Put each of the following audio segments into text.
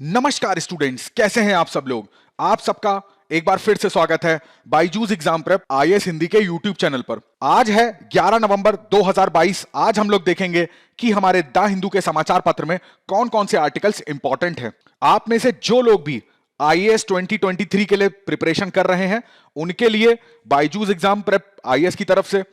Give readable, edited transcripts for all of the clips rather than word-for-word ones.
नमस्कार स्टूडेंट्स, कैसे हैं आप सब लोग। आप सबका एक बार फिर से स्वागत है Byju's exam prep IAS Hindi के यूट्यूब चैनल पर। आज है 11 नवंबर 2022। आज हम लोग देखेंगे कि हमारे द हिंदू के समाचार पत्र में कौन कौन से आर्टिकल्स इंपॉर्टेंट हैं। आप में से जो लोग भी आईएएस 2023 के लिए प्रिपरेशन कर रहे हैं, उनके लिए बायजूस एग्जाम प्रेप आईएएस की तरफ से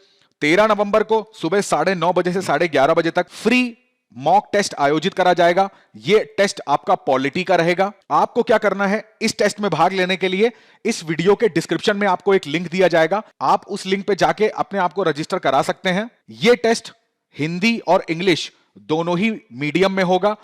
13 नवंबर को सुबह 9:30 बजे से 11:30 बजे तक फ्री मॉक टेस्ट आयोजित करा जाएगा। यह टेस्ट आपका पॉलिटी का रहेगा। आपको क्या करना है, इस टेस्ट में भाग लेने के लिए इस वीडियो के डिस्क्रिप्शन में आपको एक लिंक दिया जाएगा। आप उस लिंक पे जाके अपने आप को रजिस्टर करा सकते हैं। यह टेस्ट हिंदी और इंग्लिश दोनों ही मीडियम में होगा।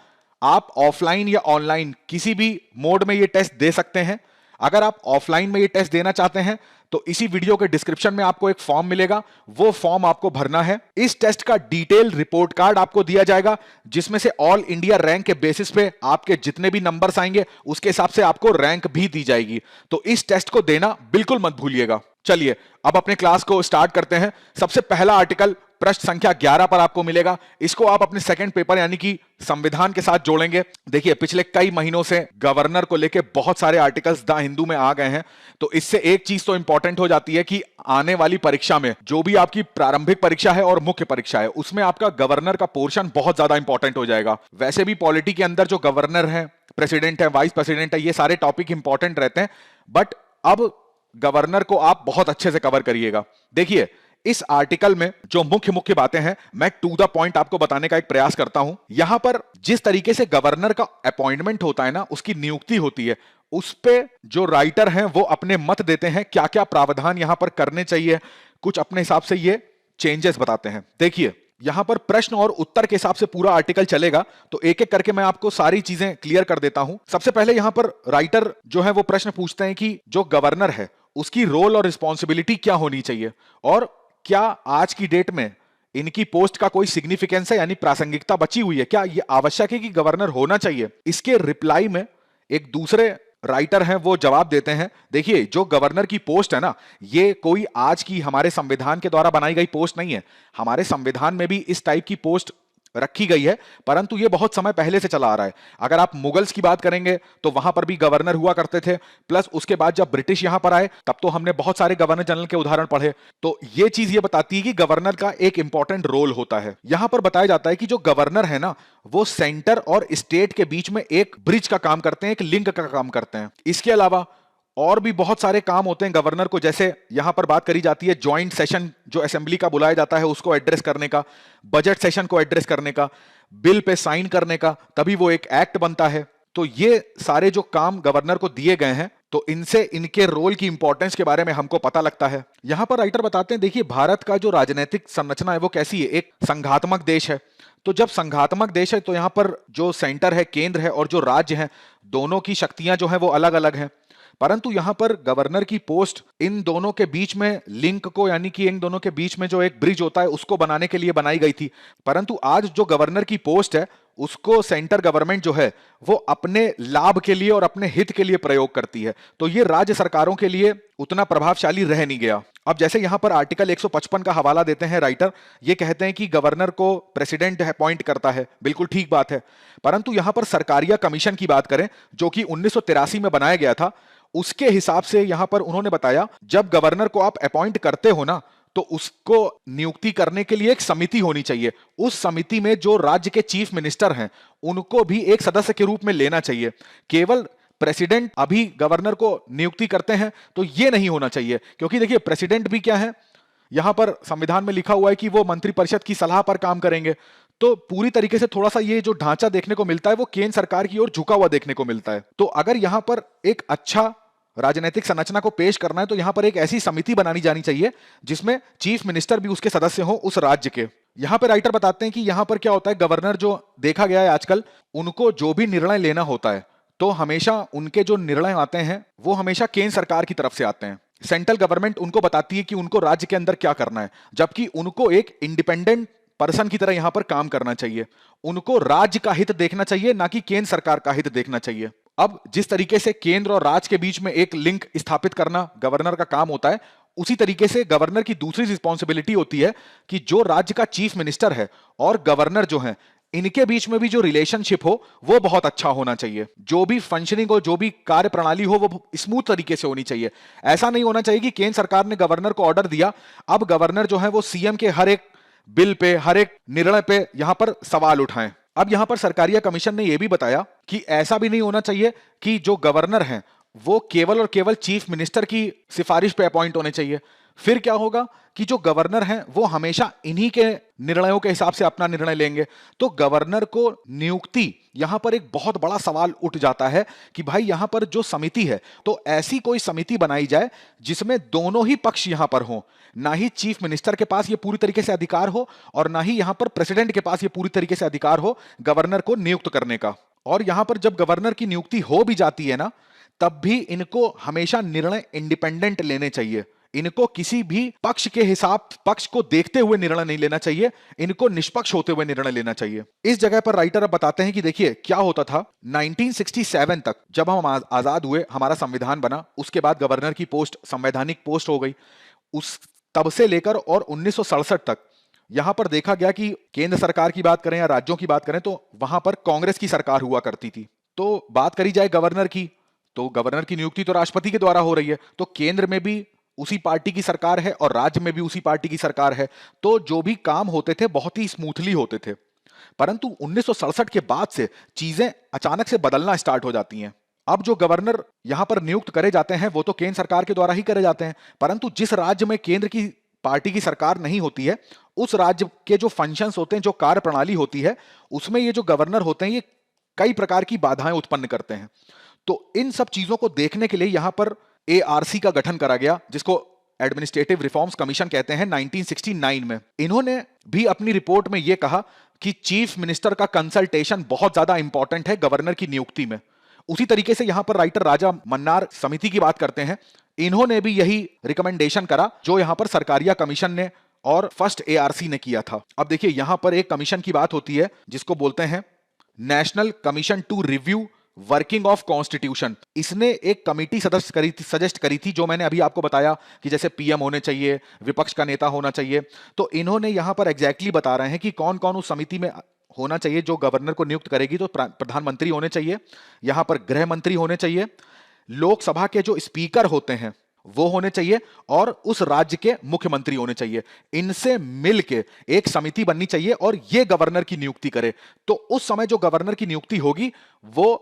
आप ऑफलाइन या ऑनलाइन किसी भी मोड में यह टेस्ट दे सकते हैं। अगर आप ऑफलाइन में ये टेस्ट देना चाहते हैं तो इसी वीडियो के डिस्क्रिप्शन में आपको एक फॉर्म मिलेगा, वो फॉर्म आपको भरना है। इस टेस्ट का डिटेल रिपोर्ट कार्ड आपको दिया जाएगा, जिसमें से ऑल इंडिया रैंक के बेसिस पे आपके जितने भी नंबर्स आएंगे उसके हिसाब से आपको रैंक भी दी जाएगी। तो इस टेस्ट को देना बिल्कुल मत भूलिएगा। चलिए अब अपने क्लास को स्टार्ट करते हैं। सबसे पहला आर्टिकल प्रश्न संख्या 11 पर आपको मिलेगा। इसको आप अपने सेकंड पेपर यानी कि संविधान के साथ जोड़ेंगे। देखिए, पिछले कई महीनों से गवर्नर को लेके बहुत सारे आर्टिकल्स द हिंदू में आ गए हैं, तो इससे एक चीज तो इंपॉर्टेंट हो जाती है कि आने वाली परीक्षा में जो भी आपकी प्रारंभिक परीक्षा है और मुख्य परीक्षा है, उसमें आपका गवर्नर का पोर्शन बहुत ज्यादा इंपॉर्टेंट हो जाएगा। वैसे भी पॉलिटी के अंदर जो गवर्नर है, प्रेसिडेंट है, वाइस प्रेसिडेंट है, ये सारे टॉपिक इंपॉर्टेंट रहते हैं, बट अब गवर्नर को आप बहुत अच्छे से कवर करिएगा। देखिए, इस आर्टिकल में जो मुख्य मुख्य बातें हैं, मैं टू द पॉइंट आपको बताने का एक प्रयास करता हूं। यहां पर जिस तरीके से गवर्नर का अपॉइंटमेंट होता है ना, उसकी नियुक्ति होती है, उस पे जो राइटर हैं वो अपने मत देते हैं, क्या क्या प्रावधान यहां पर करने चाहिए, कुछ अपने हिसाब से ये चेंजेस बताते हैं। देखिए, यहां पर प्रश्न और उत्तर के हिसाब से पूरा आर्टिकल चलेगा, तो एक एक करके मैं आपको सारी चीजें क्लियर कर देता हूं। सबसे पहले यहां पर राइटर जो है वो प्रश्न पूछते हैं कि जो गवर्नर है उसकी रोल और रिस्पॉन्सिबिलिटी क्या होनी चाहिए, और क्या आज की डेट में इनकी पोस्ट का कोई सिग्निफिकेंस है, यानी प्रासंगिकता बची हुई है, क्या यह आवश्यक है कि गवर्नर होना चाहिए। इसके रिप्लाई में एक दूसरे राइटर हैं वो जवाब देते हैं। देखिए, जो गवर्नर की पोस्ट है ना, ये कोई आज की हमारे संविधान के द्वारा बनाई गई पोस्ट नहीं है। हमारे संविधान में भी इस टाइप की पोस्ट रखी गई है, परंतु ये बहुत समय पहले से चला आ रहा है। अगर आप मुगल्स की बात करेंगे तो वहां पर भी गवर्नर हुआ करते थे, प्लस उसके बाद जब ब्रिटिश यहां पर आए तब तो हमने बहुत सारे गवर्नर जनरल के उदाहरण पढ़े। तो ये चीज ये बताती है कि गवर्नर का एक इंपॉर्टेंट रोल होता है। यहां पर बताया जाता है कि जो गवर्नर है ना, वो सेंटर और स्टेट के बीच में एक ब्रिज का काम करते हैं, एक लिंक का काम करते हैं। इसके अलावा और भी बहुत सारे काम होते हैं गवर्नर को, जैसे यहां पर बात करी जाती है जॉइंट सेशन जो असेंबली का बुलाया जाता है उसको एड्रेस करने का, बजट सेशन को एड्रेस करने का, बिल पे साइन करने का, तभी वो एक एक्ट बनता है। तो ये सारे जो काम गवर्नर को दिए गए हैं, तो इनसे इनके रोल की इंपॉर्टेंस के बारे में हमको पता लगता है। यहां पर राइटर बताते हैं, देखिए, भारत का जो राजनीतिक संरचना है वो कैसी है, एक संघात्मक देश है। तो जब संघात्मक देश है तो यहां पर जो सेंटर है, केंद्र है, और जो राज्य है, दोनों की शक्तियां जो है वो अलग अलग हैं। परंतु यहां पर गवर्नर की पोस्ट इन दोनों के बीच में लिंक को, यानी कि इन दोनों के बीच में जो एक ब्रिज होता है उसको बनाने के लिए बनाई गई थी। परंतु आज जो गवर्नर की पोस्ट है उसको सेंटर गवर्नमेंट जो है वो अपने लाभ के लिए और अपने हित के लिए प्रयोग करती है। तो ये राज्य सरकारों के लिए उतना प्रभावशाली रह नहीं गया। अब जैसे यहां पर आर्टिकल 155 का हवाला देते हैं राइटर, ये कहते हैं कि गवर्नर को प्रेसिडेंट अपॉइंट करता है, बिल्कुल ठीक बात है। परंतु यहां पर सरकारिया कमीशन की बात करें जो कि 1983 में बनाया गया था, उसके हिसाब से यहां पर उन्होंने बताया, जब गवर्नर को आप अपॉइंट करते हो ना, तो उसको नियुक्ति करने के लिए एक समिति होनी चाहिए। उस समिति में जो राज्य के चीफ मिनिस्टर हैं उनको भी एक सदस्य के रूप में लेना चाहिए। केवल प्रेसिडेंट अभी गवर्नर को नियुक्ति करते हैं तो यह नहीं होना चाहिए, क्योंकि देखिए, प्रेसिडेंट भी क्या है, यहां पर संविधान में लिखा हुआ है कि वो मंत्रिपरिषद की सलाह पर काम करेंगे। तो पूरी तरीके से थोड़ा सा ये जो ढांचा देखने को मिलता है वो केंद्र सरकार की ओर झुका हुआ देखने को मिलता है। तो अगर यहां पर एक अच्छा राजनीतिक संरचना को पेश करना है तो यहां पर एक ऐसी समिति बनानी जानी चाहिए जिसमें चीफ मिनिस्टर भी उसके सदस्य हो उस राज्य के। यहां पर राइटर बताते हैं कि यहां पर क्या होता है, गवर्नर जो देखा गया है आजकल, उनको जो भी निर्णय लेना होता है तो हमेशा उनके जो निर्णय आते हैं वो हमेशा केंद्र सरकार की तरफ से आते हैं। सेंट्रल गवर्नमेंट उनको बताती है कि उनको राज्य के अंदर क्या करना है, जबकि उनको एक इंडिपेंडेंट पर्सन की तरह यहां पर काम करना चाहिए। उनको राज्य का हित देखना चाहिए, ना कि केंद्र सरकार का हित देखना चाहिए। अब जिस तरीके से केंद्र और राज्य के बीच में एक लिंक स्थापित करना गवर्नर का काम होता है, उसी तरीके से गवर्नर की दूसरी रिस्पॉन्सिबिलिटी होती है कि जो राज्य का चीफ मिनिस्टर है और गवर्नर जो है, इनके बीच में भी जो रिलेशनशिप हो वो बहुत अच्छा होना चाहिए। जो भी फंक्शनिंग हो, जो भी कार्य प्रणाली हो, वो स्मूथ तरीके से होनी चाहिए। ऐसा नहीं होना चाहिए कि केंद्र सरकार ने गवर्नर को ऑर्डर दिया, अब गवर्नर जो है वो सीएम के हर एक बिल पे, हर एक निर्णय पे यहां पर सवाल उठाएं। अब यहां पर सरकारिया कमीशन ने यह भी बताया कि ऐसा भी नहीं होना चाहिए कि जो गवर्नर हैं वो केवल और केवल चीफ मिनिस्टर की सिफारिश पे अपॉइंट होने चाहिए। फिर क्या होगा कि जो गवर्नर हैं वो हमेशा इन्हीं के निर्णयों के हिसाब से अपना निर्णय लेंगे। तो गवर्नर को नियुक्ति यहां पर एक बहुत बड़ा सवाल उठ जाता है कि भाई यहां पर जो समिति है, तो ऐसी कोई समिति बनाई जाए जिसमें दोनों ही पक्ष यहां पर हों। ना ही चीफ मिनिस्टर के पास ये पूरी तरीके से अधिकार हो और ना ही यहां पर प्रेसिडेंट के पास ये पूरी तरीके से अधिकार हो गवर्नर को नियुक्त करने का। और यहां पर जब गवर्नर की नियुक्ति हो भी जाती है ना, तब भी इनको हमेशा निर्णय इंडिपेंडेंट लेने चाहिए। इनको किसी भी पक्ष के हिसाब, पक्ष को देखते हुए निर्णय नहीं लेना चाहिए, इनको निष्पक्ष होते हुए निर्णय लेना चाहिए। इस जगह पर राइटर अब बताते हैं कि देखिए क्या होता था 1967 तक, जब हम आजाद हुए, हमारा संविधान बना, उसके बाद गवर्नर की पोस्ट संवैधानिक पोस्ट हो गई। उस तब से लेकर और 1967 तक यहां पर देखा गया कि केंद्र सरकार की बात करें या राज्यों की बात करें तो वहां पर कांग्रेस की सरकार हुआ करती थी। तो बात करी जाए गवर्नर की, तो गवर्नर की नियुक्ति तो राष्ट्रपति के द्वारा हो रही है, तो केंद्र में भी उसी पार्टी की सरकार है और राज्य में भी उसी पार्टी की सरकार है। तो जो भी काम होते थे बहुत ही स्मूथली होते थे। परंतु 1967 के बाद से चीजें अचानक से बदलना स्टार्ट हो जाती हैं। अब जो गवर्नर यहां पर नियुक्त करे जाते हैं वो तो केंद्र सरकार के द्वारा ही करे जाते हैं, परंतु जिस राज्य में केंद्र की पार्टी की सरकार नहीं होती है, उस राज्य के जो फंक्शंस होते हैं, जो कार्य प्रणाली होती है, उसमें ये जो गवर्नर होते हैं ये कई प्रकार की बाधाएं उत्पन्न करते हैं। तो इन सब चीजों को देखने के लिए यहां पर एआरसी का गठन करा गया, जिसको एडमिनिस्ट्रेटिव रिफॉर्म्स कमीशन कहते हैं, 1969 में। इन्होंने भी अपनी रिपोर्ट में यह कहा कि चीफ मिनिस्टर का कंसल्टेशन बहुत ज्यादा इंपॉर्टेंट है गवर्नर की नियुक्ति में। उसी तरीके से यहां पर राइटर राजा मन्नार समिति की बात करते हैं, इन्होंने भी यही रिकमेंडेशन करा जो यहां पर सरकारिया कमीशन ने और फर्स्ट एआरसी ने किया था। अब देखिए यहां पर एक कमीशन की बात होती है जिसको बोलते हैं national commission to review working of constitution. इसने एक कमेटी सजेस्ट करी थी, जो मैंने अभी आपको बताया कि जैसे पीएम होने चाहिए, विपक्ष का नेता होना चाहिए। तो इन्होंने यहां पर एग्जैक्टली बता रहे हैं कि कौन कौन उस समिति में होना चाहिए जो गवर्नर को नियुक्त करेगी। तो प्रधानमंत्री होने चाहिए, यहां पर गृह मंत्री होने चाहिए, लोकसभा के जो स्पीकर होते हैं वो होने चाहिए और उस राज्य के मुख्यमंत्री होने चाहिए। इनसे मिलके एक समिति बननी चाहिए और ये गवर्नर की नियुक्ति करे। तो उस समय जो गवर्नर की नियुक्ति होगी वो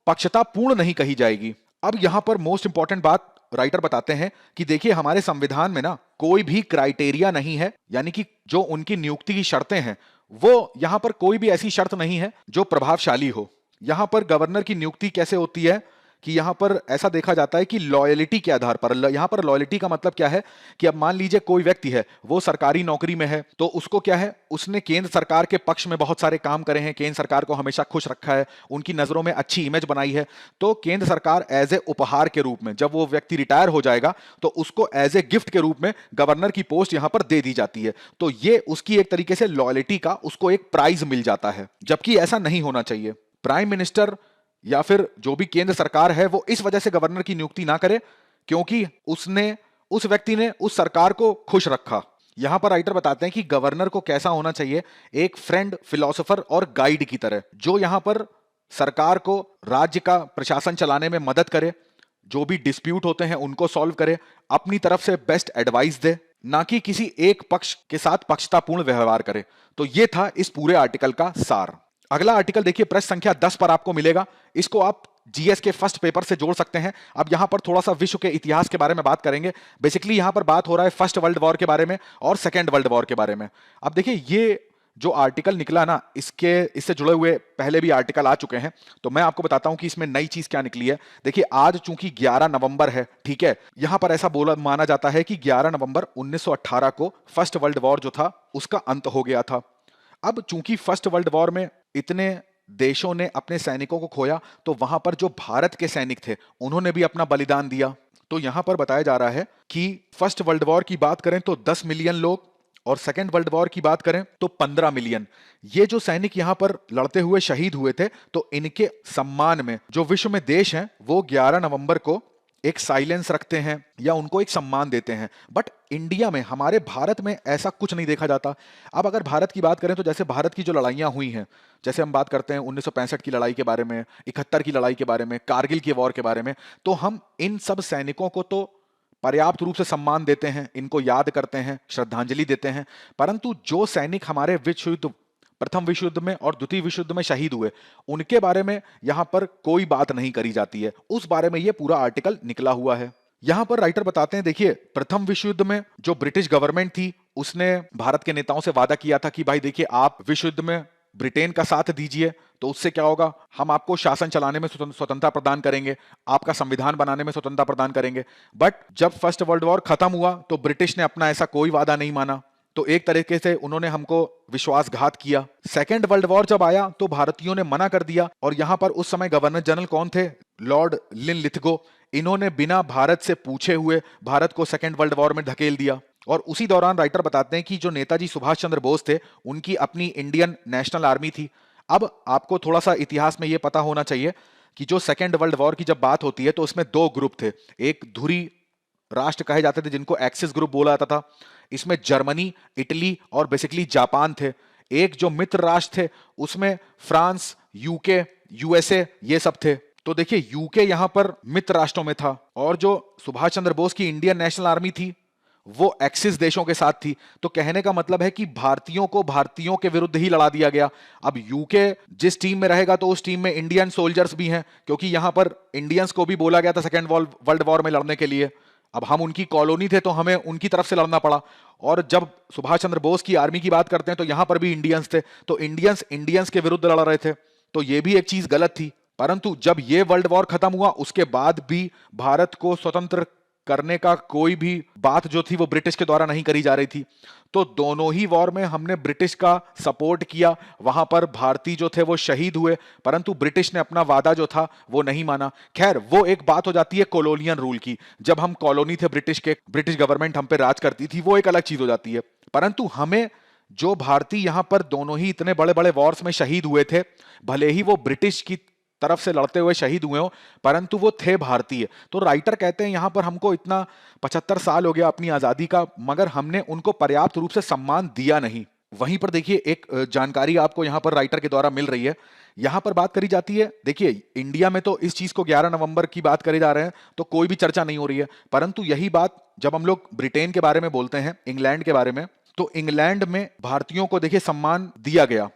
पक्षतापूर्ण नहीं कही जाएगी। अब यहां पर मोस्ट इंपॉर्टेंट बात राइटर बताते हैं कि देखिए हमारे संविधान में ना कोई भी क्राइटेरिया नहीं है, यानी कि जो उनकी नियुक्ति की शर्तें हैं वो यहां पर कोई भी ऐसी शर्त नहीं है जो प्रभावशाली हो। यहां पर गवर्नर की नियुक्ति कैसे होती है कि यहां पर ऐसा देखा जाता है कि लॉयल्टी के आधार पर। यहां पर लॉयल्टी का मतलब क्या है कि अब मान लीजिए कोई व्यक्ति है, वो सरकारी नौकरी में है, तो उसको क्या है, उसने केंद्र सरकार के पक्ष में बहुत सारे काम करे हैं, केंद्र सरकार को हमेशा खुश रखा है, उनकी नजरों में अच्छी इमेज बनाई है। तो केंद्र सरकार एज ए उपहार के रूप में जब वो व्यक्ति रिटायर हो जाएगा तो उसको एज ए गिफ्ट के रूप में गवर्नर की पोस्ट यहां पर दे दी जाती है। तो ये उसकी एक तरीके से लॉयल्टी का उसको एक प्राइज मिल जाता है, जबकि ऐसा नहीं होना चाहिए। प्राइम मिनिस्टर या फिर जो भी केंद्र सरकार है वो इस वजह से गवर्नर की नियुक्ति ना करे क्योंकि उस व्यक्ति ने उस सरकार को खुश रखा। यहां पर राइटर बताते हैं कि गवर्नर को कैसा होना चाहिए, एक फ्रेंड, फिलोसोफर और गाइड की तरह, जो यहां पर सरकार को राज्य का प्रशासन चलाने में मदद करे, जो भी डिस्प्यूट होते हैं उनको सॉल्व करे, अपनी तरफ से बेस्ट एडवाइस दे, ना कि किसी एक पक्ष के साथ पक्षतापूर्ण व्यवहार करे। तो यह था इस पूरे आर्टिकल का सार। अगला आर्टिकल देखिए प्रश्न संख्या 10 पर आपको मिलेगा, इसको आप जीएस के फर्स्ट पेपर से जोड़ सकते हैं। अब यहां पर थोड़ा सा विश्व के इतिहास के बारे में बात करेंगे। बेसिकली यहां पर बात हो रहा है फर्स्ट वर्ल्ड वॉर के बारे में और सेकेंड वर्ल्ड वॉर के बारे में। अब देखिए ये जो आर्टिकल निकला ना, इससे जुड़े हुए पहले भी आर्टिकल आ चुके हैं, तो मैं आपको बताता हूं कि इसमें नई चीज क्या निकली है। देखिए आज चूंकि 11 नवंबर है, ठीक है, यहां पर ऐसा माना जाता है कि 11 नवंबर 1918 को फर्स्ट वर्ल्ड वॉर जो था उसका अंत हो गया था। अब चूंकि फर्स्ट वर्ल्ड वॉर में इतने देशों ने अपने सैनिकों को खोया, तो वहां पर जो भारत के सैनिक थे उन्होंने भी अपना बलिदान दिया। तो यहां पर बताया जा रहा है कि फर्स्ट वर्ल्ड वॉर की बात करें तो 10 मिलियन लोग और सेकेंड वर्ल्ड वॉर की बात करें तो 15 मिलियन। ये जो सैनिक यहां पर लड़ते हुए शहीद हुए थे, तो इनके सम्मान में जो विश्व में देश हैं वो 11 नवंबर को एक साइलेंस रखते हैं या उनको एक सम्मान देते हैं। बट इंडिया में, हमारे भारत में ऐसा कुछ नहीं देखा जाता। अब अगर भारत की बात करें तो जैसे भारत की जो लड़ाइयाँ हुई हैं, जैसे हम बात करते हैं 1965 की लड़ाई के बारे में, 71 की लड़ाई के बारे में, कारगिल के वॉर के बारे में, तो हम इन सब सैनिकों को तो पर्याप्त रूप से सम्मान देते हैं, इनको याद करते हैं, श्रद्धांजलि देते हैं। परंतु जो सैनिक हमारे विश्व युद्ध, प्रथम विश्व युद्ध में और द्वितीय विश्व युद्ध में शहीद हुए, उनके बारे में यहां पर कोई बात नहीं करी जाती है। उस बारे में यह पूरा आर्टिकल निकला हुआ है। यहां पर राइटर बताते हैं, देखिए, प्रथम विश्व युद्ध में जो ब्रिटिश गवर्नमेंट थी उसने भारत के नेताओं से वादा किया था कि भाई देखिए, आप विश्व युद्ध में ब्रिटेन का साथ दीजिए तो उससे क्या होगा, हम आपको शासन चलाने में स्वतंत्रता प्रदान करेंगे, आपका संविधान बनाने में स्वतंत्रता प्रदान करेंगे। बट जब फर्स्ट वर्ल्ड वॉर खत्म हुआ तो ब्रिटिश ने अपना ऐसा कोई वादा नहीं माना, तो एक तरीके से उन्होंने हमको विश्वासघात किया। सेकेंड वर्ल्ड वॉर जब आया तो भारतीयों ने मना कर दिया, और यहां पर उस समय गवर्नर जनरल कौन थे? Lord Linlithgow. इन्होंने बिना भारत से पूछे हुए भारत को सेकेंड वर्ल्ड वॉर में धकेल दिया। और उसी दौरान राइटर बताते हैं कि जो नेताजी सुभाष चंद्र बोस थे, उनकी अपनी इंडियन नेशनल आर्मी थी। अब आपको थोड़ा सा इतिहास में यह पता होना चाहिए कि जो सेकेंड वर्ल्ड वॉर की जब बात होती है तो उसमें दो ग्रुप थे। एक धुरी राष्ट्र कहे जाते थे जिनको एक्सिस ग्रुप बोला जाता था। इसमें जर्मनी, इटली और बेसिकली जापान थे। एक जो मित्र राष्ट्र थे उसमें फ्रांस, यूके, यूएसए, ये सब थे। तो देखिए, यूके यहां पर मित्र राष्ट्रों में था, और जो सुभाष चंद्र बोस की इंडियन नेशनल आर्मी थी वो एक्सिस देशों के साथ थी। तो कहने का मतलब है कि भारतीयों को भारतीयों के विरुद्ध ही लड़ा दिया गया। अब यूके जिस टीम में रहेगा तो उस टीम में इंडियन सोल्जर्स भी हैं, क्योंकि यहां पर इंडियंस को भी बोला गया था सेकेंड वर्ल्ड वॉर में लड़ने के लिए। अब हम उनकी कॉलोनी थे तो हमें उनकी तरफ से लड़ना पड़ा। और जब सुभाष चंद्र बोस की आर्मी की बात करते हैं तो यहां पर भी इंडियंस थे, तो इंडियंस के विरुद्ध लड़ रहे थे। तो यह भी एक चीज गलत थी। परंतु जब यह वर्ल्ड वॉर खत्म हुआ उसके बाद भी भारत को स्वतंत्र करने का कोई भी बात जो थी वो ब्रिटिश के द्वारा नहीं करी जा रही थी। तो दोनों ही वॉर में हमने ब्रिटिश का सपोर्ट किया। वहां पर भारतीय जो थे वो शहीद हुए, परंतु ब्रिटिश ने अपना वादा जो था वो नहीं माना। खैर, वो एक बात हो जाती है कॉलोनियल रूल की। जब हम कॉलोनी थे ब्रिटिश के, ब्रिटिश गवर्नमेंट हम पे राज करती थी, वो एक अलग चीज हो जाती है। परंतु हमें जो भारतीय यहां पर दोनों ही इतने बड़े बड़े वॉर्स में शहीद हुए थे, भले ही वो ब्रिटिश की तरफ से लड़ते हुए शहीद हुए हो, परंतु वो थे भारतीय। तो राइटर कहते हैं यहां पर हमको इतना 75 साल हो गया अपनी आजादी का, मगर हमने उनको पर्याप्त रूप से सम्मान दिया नहीं। वहीं पर देखिए, एक जानकारी आपको यहां पर राइटर के द्वारा मिल रही है। यहां पर बात करी जाती है, देखिए इंडिया में तो इस चीज को 11 नवंबर की बात करे जा रहे हैं तो कोई भी चर्चा नहीं हो रही है। परंतु यही बात जब हम लोग ब्रिटेन के बारे में बोलते हैं, इंग्लैंड के बारे में, तो इंग्लैंड में भारतीयों को देखिए सम्मान दिया गया।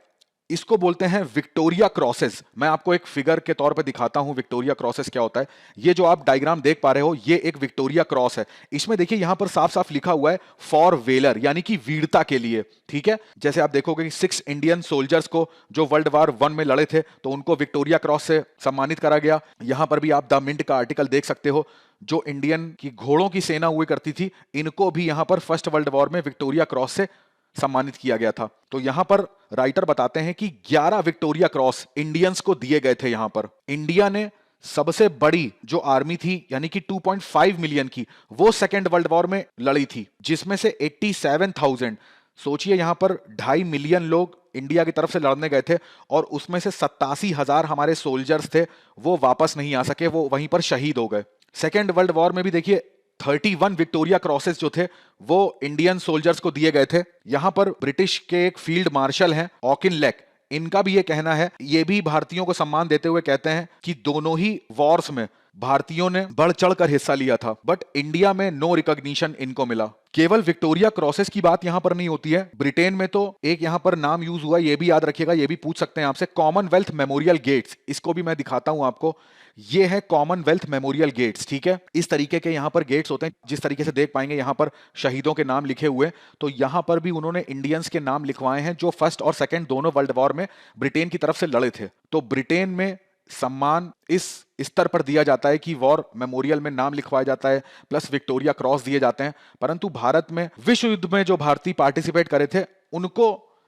इसको बोलते हैं विक्टोरिया क्रॉसेस। मैं आपको एक फिगर के तौर पे दिखाता हूं विक्टोरिया क्रॉसेस क्या होता है। ये जो आप डायग्राम देख पा रहे हो, ये एक विक्टोरिया क्रॉस है। इसमें देखिए यहां पर साफ साफ लिखा हुआ है फॉर वेलर, यानी कि वीरता के लिए। ठीक है, जैसे आप देखोगे कि 6 इंडियन सोल्जर्स को जो वर्ल्ड वॉर 1 में लड़े थे तो उनको विक्टोरिया क्रॉस से सम्मानित करा गया। यहां पर भी आप द मिंट का आर्टिकल देख सकते हो। जो इंडियन की घोड़ों की सेना हुई करती थी, इनको भी यहां पर फर्स्ट वर्ल्ड वॉर में विक्टोरिया क्रॉस से सम्मानित किया गया था। तो यहां पर राइटर बताते हैं कि 11 विक्टोरिया क्रॉस इंडियंस को दिए गए थे। यहां पर इंडिया ने सबसे बड़ी जो आर्मी थी, यानी कि 2.5 मिलियन की, वो सेकेंड वर्ल्ड वॉर में लड़ी थी, जिसमें से 87,000, सोचिए यहां पर 2.5 मिलियन लोग इंडिया की तरफ से लड़ने गए थे, और उसमें से 87,000 हमारे सोल्जर्स थे, वो वापस नहीं आ सके, वो वहीं पर शहीद हो गए। सेकेंड वर्ल्ड वॉर में भी देखिए 31 विक्टोरिया क्रॉसेस जो थे वो इंडियन सोल्जर्स को दिए गए थे। यहां पर ब्रिटिश के एक फील्ड मार्शल हैं ऑकिनलेक, इनका भी ये कहना है, ये भी भारतीयों को सम्मान देते हुए कहते हैं कि दोनों ही वॉर्स में भारतीयों ने बढ़ चढ़कर हिस्सा लिया था, बट इंडिया में नो रिकॉग्निशन इनको मिला। केवल विक्टोरिया क्रॉसेस की बात यहां पर नहीं होती है, ब्रिटेन में तो एक यहां पर नाम यूज हुआ, ये भी याद रखिएगा, ये भी पूछ सकते हैं आपसे, कॉमनवेल्थ मेमोरियल गेट्स। इसको भी मैं दिखाता हूं आपको, ये है कॉमनवेल्थ मेमोरियल गेट्स। ठीक है, इस तरीके के यहां पर गेट्स होते हैं, जिस तरीके से देख पाएंगे यहां पर शहीदों के नाम लिखे हुए। तो यहां पर भी उन्होंने इंडियंस के नाम लिखवाए हैं जो फर्स्ट और सेकंड दोनों वर्ल्ड वॉर में ब्रिटेन की तरफ से लड़े थे। तो ब्रिटेन में सम्मान इस स्तर पर दिया जाता है कि वॉर मेमोरियल में नाम लिखवाया जाता है, प्लस विक्टोरिया क्रॉस दिए जाते हैं। परंतु भारत में विश्व युद्ध में जो भारतीय पार्टिसिपेट करे थे उनको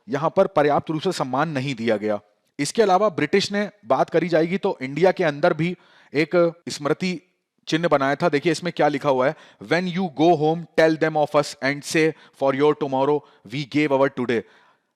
यहां पर पर्याप्त रूप से सम्मान नहीं दिया गया। इसके अलावा ब्रिटिश ने बात करी जाएगी तो इंडिया के अंदर भी एक स्मृति चिन्ह बनाया था। देखिए इसमें क्या लिखा हुआ है, when you go home tell them of us and say for your tomorrow we gave our today.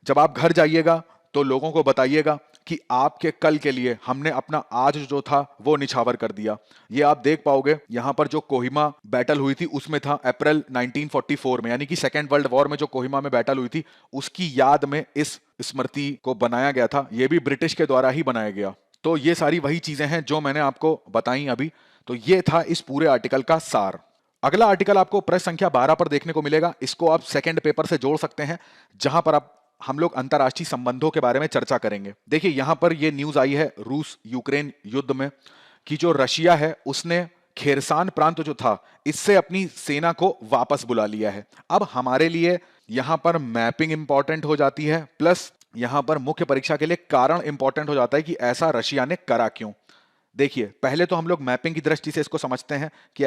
जब आप घर जाइएगा तो लोगों को बताइएगा कि आपके कल के लिए हमने अपना आज जो था वो निछावर कर दिया। ये आप देख पाओगे, यहां पर जो कोहिमा बैटल हुई थी उसमें था अप्रैल 1944 में, यानी कि सेकेंड वर्ल्ड वॉर में जो कोहिमा में बैटल हुई थी उसकी याद में इस स्मृति को बनाया गया था। ये भी ब्रिटिश के द्वारा ही बनाया गया। तो ये सारी वही चीजें हैं जो मैंने आपको बताई अभी। तो ये था इस पूरे आर्टिकल का सार। अगला आर्टिकल आपको पृष्ठ संख्या 12 पर देखने को मिलेगा। इसको आप सेकंड पेपर से जोड़ सकते हैं, जहां पर आप हम लोग अंतरराष्ट्रीय संबंधों के बारे में चर्चा करेंगे। देखिए यहां पर यह न्यूज आई है रूस यूक्रेन युद्ध में कि जो रशिया है उसने खेरसान प्रांत जो था इससे अपनी सेना को वापस बुला लिया है। अब हमारे लिए यहां पर मैपिंग इंपॉर्टेंट हो जाती है, प्लस यहां पर मुख्य परीक्षा के लिए कारण इंपॉर्टेंट हो जाता है कि ऐसा रशिया ने करा क्यों। देखिए पहले तो हम लोग मैपिंग की दृष्टि से इसको समझते हैं कि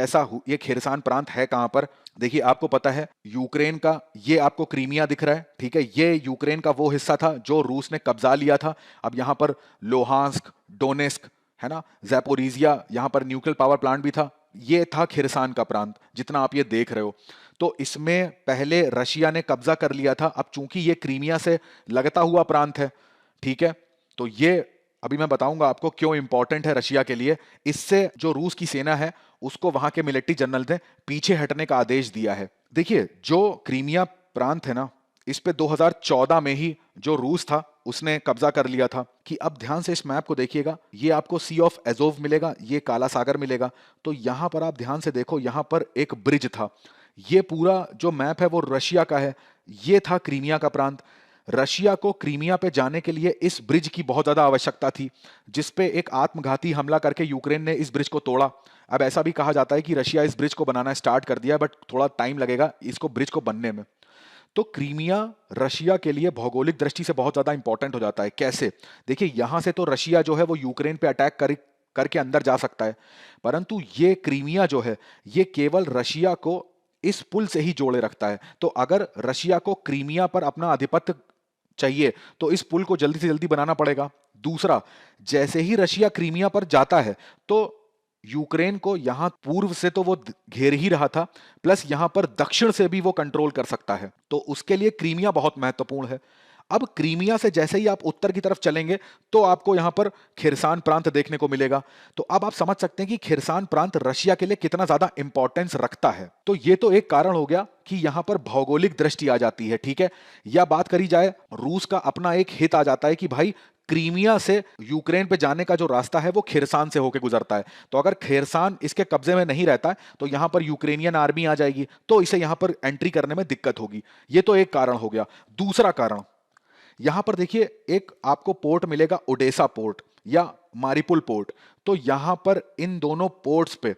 ये खेरसान प्रांत है कहां पर। देखिए आपको पता है यूक्रेन का, ये आपको क्रीमिया दिख रहा है, ठीक है, ये यूक्रेन का वो हिस्सा था जो रूस ने कब्जा लिया था। अब यहां पर लोहांस्क, डोनेस्क है ना, ज़ैपोरिज़िया, यहां पर न्यूक्लियर पावर प्लांट भी था। ये था खेरसान का प्रांत जितना आप ये देख रहे हो। तो इसमें पहले रशिया ने कब्जा कर लिया था। अब चूंकि ये क्रीमिया से लगता हुआ प्रांत है, ठीक है, तो ये अभी मैं बताऊंगा आपको क्यों इंपॉर्टेंट है रशिया के लिए। इससे जो रूस की सेना है उसको वहां के मिलिट्री जनरल ने पीछे हटने का आदेश दिया है। देखिए जो क्रीमिया प्रांत है ना, इस पे 2014 में ही जो रूस था उसने कब्जा कर लिया था। कि अब ध्यान से इस मैप को देखिएगा, ये आपको सी ऑफ एजोव मिलेगा, ये काला सागर मिलेगा। तो यहां पर आप ध्यान से देखो, यहां पर एक ब्रिज था। ये पूरा जो मैप है वो रशिया का है। ये था क्रीमिया का प्रांत। रशिया को क्रीमिया पे जाने के लिए इस ब्रिज की बहुत ज्यादा आवश्यकता थी, जिसपे एक आत्मघाती हमला करके यूक्रेन ने इस ब्रिज को तोड़ा। अब ऐसा भी कहा जाता है कि रशिया इस ब्रिज को बनाना स्टार्ट कर दिया, बट थोड़ा टाइम लगेगा इसको ब्रिज को बनने में। तो क्रीमिया रशिया के लिए भौगोलिक दृष्टि से बहुत ज्यादा इंपॉर्टेंट हो जाता है। कैसे? देखिए यहां से तो रशिया जो है वो यूक्रेन पे अटैक करके अंदर जा सकता है, परंतु ये क्रीमिया जो है ये केवल रशिया को इस पुल से ही जोड़े रखता है। तो अगर रशिया को क्रीमिया पर अपना आधिपत्य चाहिए तो इस पुल को जल्दी से जल्दी बनाना पड़ेगा। दूसरा, जैसे ही रशिया क्रीमिया पर जाता है तो यूक्रेन को यहां पूर्व से तो वो घेर ही रहा था, प्लस यहां पर दक्षिण से भी वो कंट्रोल कर सकता है। तो उसके लिए क्रीमिया बहुत महत्वपूर्ण है। अब क्रीमिया से जैसे ही आप उत्तर की तरफ चलेंगे तो आपको यहां पर खिरसान प्रांत देखने को मिलेगा। तो अब आप समझ सकते हैं कि खिरसान प्रांत रशिया के लिए कितना ज्यादा इंपॉर्टेंस रखता है। तो ये तो एक कारण हो गया कि यहां पर भौगोलिक दृष्टि आ जाती है, ठीक है। या बात करी जाए, रूस का अपना एक हित आ जाता है कि भाई क्रीमिया से यूक्रेन पे जाने का जो रास्ता है वो खिरसान से होकर गुजरता है। तो अगर खिरसान इसके कब्जे में नहीं रहता है तो यहां पर यूक्रेनियन आर्मी आ जाएगी, तो इसे यहां पर एंट्री करने में दिक्कत होगी। ये तो एक कारण हो गया। दूसरा कारण, यहां पर देखिए एक आपको पोर्ट मिलेगा, ओडेसा पोर्ट या मारिपुल पोर्ट। तो यहां पर इन दोनों पोर्ट्स पे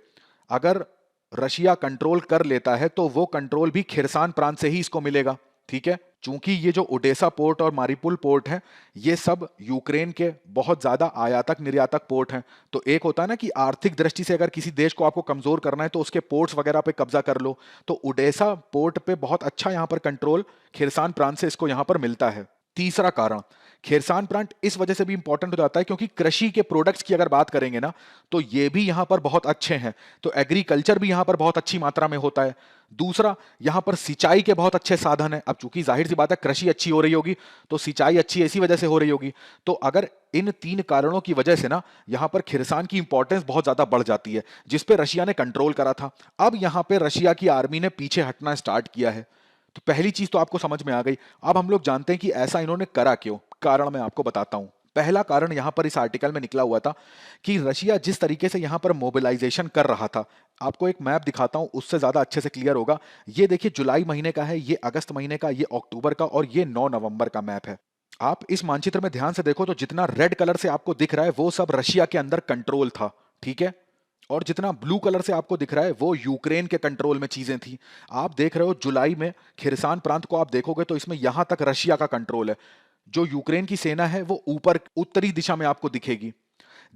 अगर रशिया कंट्रोल कर लेता है तो वो कंट्रोल भी खिरसान प्रांत से ही इसको मिलेगा, ठीक है। चूंकि ये जो ओडेसा पोर्ट और मारिपुल पोर्ट है ये सब यूक्रेन के बहुत ज्यादा आयातक निर्यातक पोर्ट हैं। तो एक होता है ना कि आर्थिक दृष्टि से अगर किसी देश को आपको कमजोर करना है तो उसके पोर्ट्स वगैरह पे कब्जा कर लो। तो ओडेसा पोर्ट पे बहुत अच्छा यहां पर कंट्रोल खिरसान प्रांत से इसको यहां पर मिलता है। तीसरा कारण, खेरसान प्रांत इस वजह से भी इंपॉर्टेंट हो जाता है क्योंकि कृषि के प्रोडक्ट्स की अगर बात करेंगे ना तो ये भी यहां पर बहुत अच्छे हैं। तो एग्रीकल्चर भी यहां पर बहुत अच्छी मात्रा में होता है। दूसरा, यहां पर सिंचाई के बहुत अच्छे साधन हैं। अब चूंकि जाहिर सी बात है कृषि अच्छी हो रही होगी तो सिंचाई अच्छी इसी वजह से हो रही होगी। तो अगर इन तीन कारणों की वजह से ना यहां पर खिरसान की इंपॉर्टेंस बहुत ज्यादा बढ़ जाती है, जिसपे रशिया ने कंट्रोल करा था। अब यहां पर रशिया की आर्मी ने पीछे हटना स्टार्ट किया है। तो पहली चीज तो आपको समझ में आ गई। अब हम लोग जानते हैं कि ऐसा इन्होंने करा क्यों। कारण मैं आपको बताता हूं। पहला कारण यहां पर इस आर्टिकल में निकला हुआ था कि रशिया जिस तरीके से यहां पर मोबिलाइजेशन कर रहा था, आपको एक मैप दिखाता हूं उससे ज्यादा अच्छे से क्लियर होगा। ये देखिए जुलाई महीने का है, ये अगस्त महीने का, ये अक्टूबर का और ये 9 नवंबर का मैप है। आप इस मानचित्र में ध्यान से देखो तो जितना रेड कलर से आपको दिख रहा है वो सब रशिया के अंदर कंट्रोल था, ठीक है। और जितना ब्लू कलर से आपको दिख रहा है वो यूक्रेन के कंट्रोल में चीजें थी। आप देख रहे हो जुलाई में खिरसान प्रांत को आप देखोगे तो इसमें यहां तक रशिया का कंट्रोल है। जो यूक्रेन की सेना है वो ऊपर उत्तरी दिशा में आपको दिखेगी।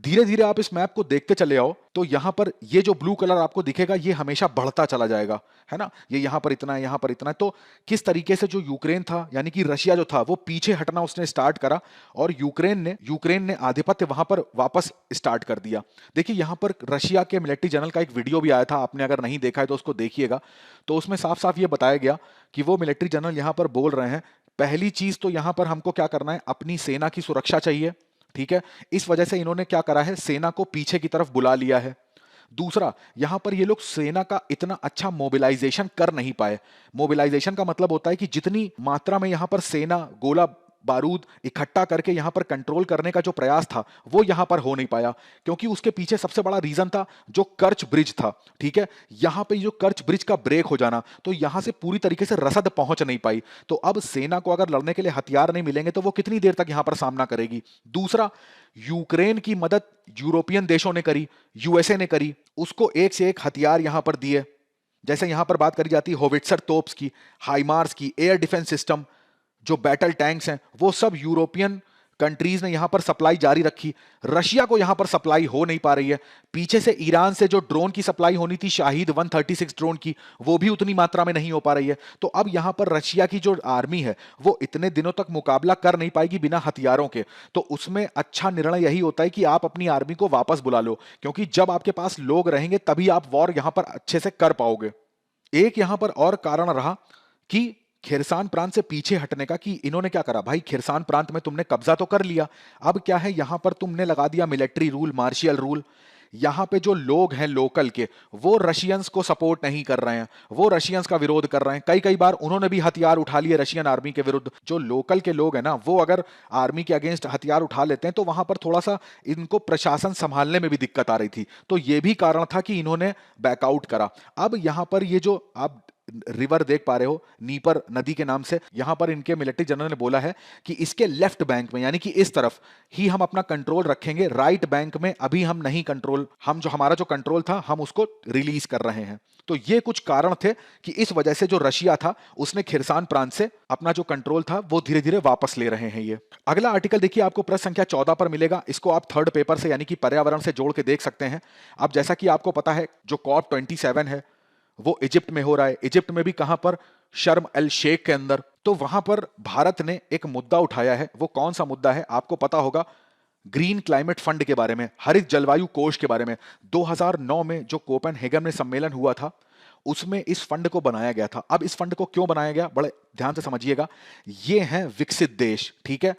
धीरे धीरे आप इस मैप को देखते चले आओ तो यहां पर ये जो ब्लू कलर आपको दिखेगा ये हमेशा बढ़ता चला जाएगा, है ना। ये यहां पर इतना है, यहां पर इतना है। तो किस तरीके से जो यूक्रेन था यानी कि रशिया जो था वो पीछे हटना उसने स्टार्ट करा और यूक्रेन ने आधिपत्य वहां पर वापस स्टार्ट कर दिया। देखिए यहां पर रशिया के मिलिट्री जनरल का एक वीडियो भी आया था, आपने अगर नहीं देखा है तो उसको देखिएगा। तो उसमें साफ साफ ये बताया गया कि वो मिलिट्री जनरल यहां पर बोल रहे हैं, पहली चीज तो यहां पर हमको क्या करना है, अपनी सेना की सुरक्षा चाहिए, ठीक है, इस वजह से इन्होंने क्या करा है, सेना को पीछे की तरफ बुला लिया है। दूसरा, यहां पर ये लोग सेना का इतना अच्छा मोबिलाइजेशन कर नहीं पाए। मोबिलाइजेशन का मतलब होता है कि जितनी मात्रा में यहां पर सेना गोला बारूद इकट्ठा करके यहां पर कंट्रोल करने का जो प्रयास था वो यहां पर हो नहीं पाया, क्योंकि उसके पीछे सबसे बड़ा रीजन था जो कर्च ब्रिज था। ठीक है, यहां पे जो कर्च ब्रिज का ब्रेक हो जाना, तो यहां से पूरी तरीके से रसद पहुंच नहीं पाई। तो अब सेना को अगर लड़ने के लिए हथियार नहीं मिलेंगे तो वो कितनी देर तक यहां पर सामना करेगी। दूसरा, यूक्रेन की मदद यूरोपियन देशों ने करी, यूएसए ने करी, उसको एक से एक हथियार यहां पर दिए। जैसे यहां पर बात करी जाती है होविट्जर तोप्स की, हाइमार्स की, एयर डिफेंस सिस्टम, जो बैटल टैंक्स हैं, वो सब यूरोपियन कंट्रीज ने यहां पर सप्लाई जारी रखी। रशिया को यहां पर सप्लाई हो नहीं पा रही है। पीछे से ईरान से जो ड्रोन की सप्लाई होनी थी, शाहिद 136 ड्रोन की, वो भी उतनी मात्रा में नहीं हो पा रही है। तो अब यहां पर रशिया की जो आर्मी है वो इतने दिनों तक मुकाबला कर नहीं पाएगी बिना हथियारों के। तो उसमें अच्छा निर्णय यही होता है कि आप अपनी आर्मी को वापस बुला लो, क्योंकि जब आपके पास लोग रहेंगे तभी आप वॉर यहां पर अच्छे से कर पाओगे। एक यहां पर और कारण रहा कि खिरसान प्रांत से पीछे हटने का, कि इन्होंने क्या करा, भाई खिरसान प्रांत में तुमने कब्जा तो कर लिया, अब क्या है, यहां पर तुमने लगा दिया मिलिट्री रूल, मार्शियल रूल। यहां पे जो लोग हैं लोकल के, वो रशियंस को सपोर्ट नहीं कर रहे हैं, वो रशियंस का विरोध कर रहे हैं। कई कई बार उन्होंने भी हथियार उठा लिए रशियन आर्मी के विरुद्ध। जो लोकल के लोग हैं ना, वो अगर आर्मी के अगेंस्ट हथियार उठा लेते हैं तो वहां पर थोड़ा सा इनको प्रशासन संभालने में भी दिक्कत आ रही थी। तो ये भी कारण था कि इन्होंने बैकआउट करा। अब यहां पर ये जो आप रिवर देख पा रहे हो, नीपर नदी के नाम से, यहां पर इनके मिलिट्री जनरल ने बोला है कि इसके लेफ्ट बैंक में, यानी कि इस तरफ ही हम अपना कंट्रोल रखेंगे, राइट बैंक में अभी हम नहीं कंट्रोल, हम जो हमारा जो कंट्रोल था हम उसको रिलीज कर रहे हैं। तो ये कुछ कारण थे कि इस वजह से जो रशिया था उसने खिरसान प्रांत से अपना जो कंट्रोल था वो धीरे धीरे वापस ले रहे हैं। ये अगला आर्टिकल देखिए, आपको प्रश्न संख्या 14 पर मिलेगा। इसको आप थर्ड पेपर से यानी कि पर्यावरण से जोड़ के देख सकते हैं। अब जैसा कि आपको पता है, जो COP 27 है वो इजिप्ट में हो रहा है। इजिप्ट में भी कहां पर, शर्म एल शेख के अंदर। तो वहां पर भारत ने एक मुद्दा उठाया है। वो कौन सा मुद्दा है आपको पता होगा, ग्रीन क्लाइमेट फंड के बारे में, हरित जलवायु कोष के बारे में। 2009 में जो कोपेनहेगन में सम्मेलन हुआ था उसमें इस फंड को बनाया गया था। अब इस फंड को क्यों बनाया गया, बड़े ध्यान से समझिएगा। ये हैं विकसित देश, ठीक है,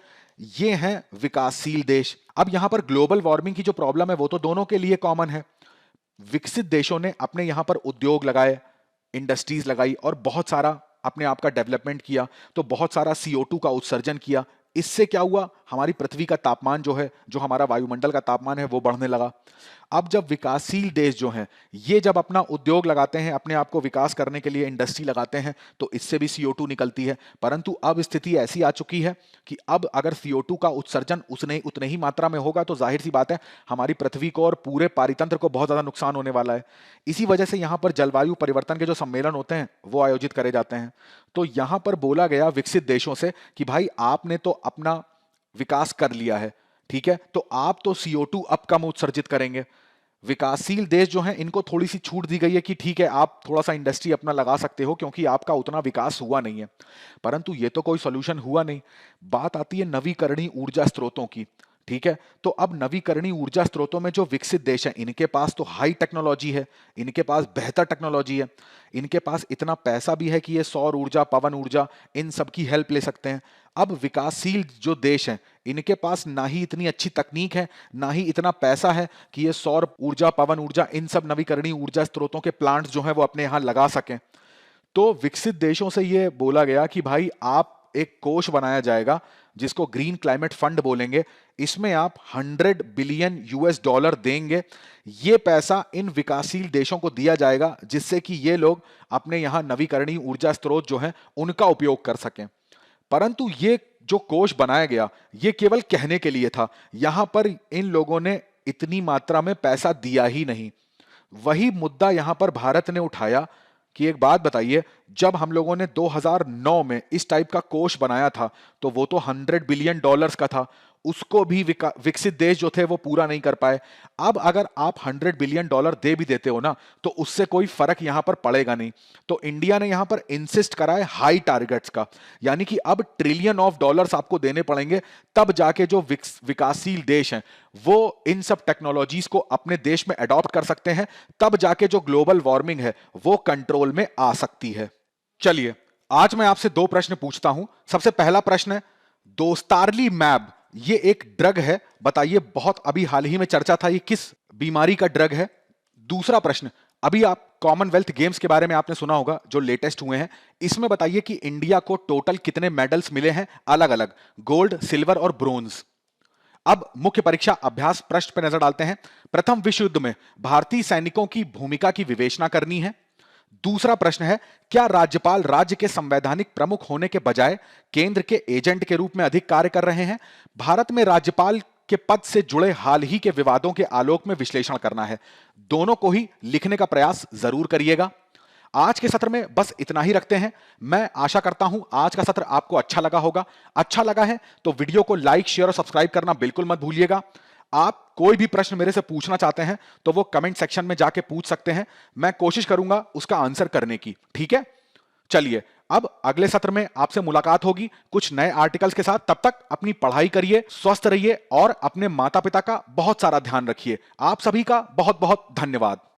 ये हैं विकासशील देश। अब यहां पर ग्लोबल वार्मिंग की जो प्रॉब्लम है वो तो दोनों के लिए कॉमन है। विकसित देशों ने अपने यहां पर उद्योग लगाए, इंडस्ट्रीज लगाई और बहुत सारा अपने आप का डेवलपमेंट किया, तो बहुत सारा CO2 का उत्सर्जन किया। इससे क्या हुआ, हमारी पृथ्वी का तापमान जो है, जो हमारा वायुमंडल का तापमान है, वो बढ़ने लगा। अब जब विकासशील देश जो हैं, ये जब अपना उद्योग लगाते हैं, अपने आप को विकास करने के लिए इंडस्ट्री लगाते हैं, तो इससे भी CO2 निकलती है। परंतु अब स्थिति ऐसी आ चुकी है कि अब अगर CO2 का उत्सर्जन उतने ही मात्रा में होगा तो जाहिर सी बात है हमारी पृथ्वी को और पूरे पारितंत्र को बहुत ज्यादा नुकसान होने वाला है। इसी वजह से यहां पर जलवायु परिवर्तन के जो सम्मेलन होते हैं वो आयोजित करे जाते हैं। तो यहां पर बोला गया विकसित देशों से कि भाई आपने तो अपना विकास कर लिया है, ठीक है, तो आप तो CO2 अब कम उत्सर्जित करेंगे। विकासशील देश जो हैं इनको थोड़ी सी छूट दी गई है कि ठीक है आप थोड़ा सा इंडस्ट्री अपना लगा सकते हो क्योंकि आपका उतना विकास हुआ नहीं है। परंतु ये तो कोई सॉल्यूशन हुआ नहीं। बात आती है नवीकरणीय ऊर्जा स्रोतों की, ठीक है। तो अब नवीकरणीय ऊर्जा स्रोतों में जो विकसित देश हैं इनके पास तो हाई टेक्नोलॉजी है, इनके पास बेहतर टेक्नोलॉजी है, इनके पास इतना पैसा भी है कि ये सौर ऊर्जा, पवन ऊर्जा, इन सब की हेल्प ले सकते हैं। अब विकासशील जो देश हैं इनके पास ना ही इतनी अच्छी तकनीक है, ना ही इतना पैसा है कि ये सौर ऊर्जा, पवन ऊर्जा, इन सब नवीकरणीय ऊर्जा स्रोतों के प्लांट्स जो हैं वो अपने यहां लगा सकें। तो विकसित देशों से ये बोला गया कि भाई आप एक कोष बनाया जाएगा जिसको ग्रीन क्लाइमेट फंड बोलेंगे। इसमें आप 100 बिलियन US डॉलर देंगे। ये पैसा इन विकासशील देशों को दिया जाएगा जिससे कि ये लोग अपने यहां नवीकरणीय ऊर्जा स्रोत जो हैं उनका उपयोग कर सकें। परंतु ये जो कोष बनाया गया ये केवल कहने के लिए था। यहां पर इन लोगों ने इतनी मात्रा में पैसा दिया ही नहीं। वही मुद्दा यहां पर भारत ने उठाया कि एक बात बताइए, जब हम लोगों ने 2009 में इस टाइप का कोष बनाया था तो वो तो 100 बिलियन डॉलर्स का था, उसको भी विकसित देश जो थे वो पूरा नहीं कर पाए। अब अगर आप 100 बिलियन डॉलर दे भी देते हो ना तो उससे कोई फर्क यहां पर पड़ेगा नहीं। तो इंडिया ने यहां पर इंसिस्ट करा है हाई टारगेट्स का, यानी कि अब ट्रिलियन ऑफ डॉलर्स आपको देने पड़ेंगे, तब जाके जो विकासशील देश हैं वो इन सब टेक्नोलॉजीज को अपने देश में अडॉप्ट कर सकते हैं, तब जाके जो ग्लोबल वार्मिंग है वो कंट्रोल में आ सकती है। चलिए आज मैं आपसे दो प्रश्न पूछता हूं। सबसे पहला प्रश्न है, दोस्तारली मैब ये एक ड्रग है, बताइए बहुत अभी हाल ही में चर्चा था, ये किस बीमारी का ड्रग है? दूसरा प्रश्न, अभी आप कॉमनवेल्थ गेम्स के बारे में आपने सुना होगा जो लेटेस्ट हुए हैं, इसमें बताइए कि इंडिया को टोटल कितने मेडल्स मिले हैं अलग अलग, गोल्ड, सिल्वर और ब्रोंज। अब मुख्य परीक्षा अभ्यास प्रश्न पर नजर डालते हैं। प्रथम विश्व युद्ध में भारतीय सैनिकों की भूमिका की विवेचना करनी है। दूसरा प्रश्न है, क्या राज्यपाल राज्य के संवैधानिक प्रमुख होने के बजाय केंद्र के एजेंट के रूप में अधिक कार्य कर रहे हैं? भारत में राज्यपाल के पद से जुड़े हाल ही के विवादों के आलोक में विश्लेषण करना है। दोनों को ही लिखने का प्रयास जरूर करिएगा। आज के सत्र में बस इतना ही रखते हैं। मैं आशा करता हूं आज का सत्र आपको अच्छा लगा होगा। अच्छा लगा है तो वीडियो को लाइक, शेयर और सब्सक्राइब करना बिल्कुल मत भूलिएगा। आप कोई भी प्रश्न मेरे से पूछना चाहते हैं तो वो कमेंट सेक्शन में जाके पूछ सकते हैं, मैं कोशिश करूंगा उसका आंसर करने की। ठीक है, चलिए अब अगले सत्र में आपसे मुलाकात होगी कुछ नए आर्टिकल्स के साथ। तब तक अपनी पढ़ाई करिए, स्वस्थ रहिए और अपने माता पिता का बहुत सारा ध्यान रखिए। आप सभी का बहुत बहुत धन्यवाद।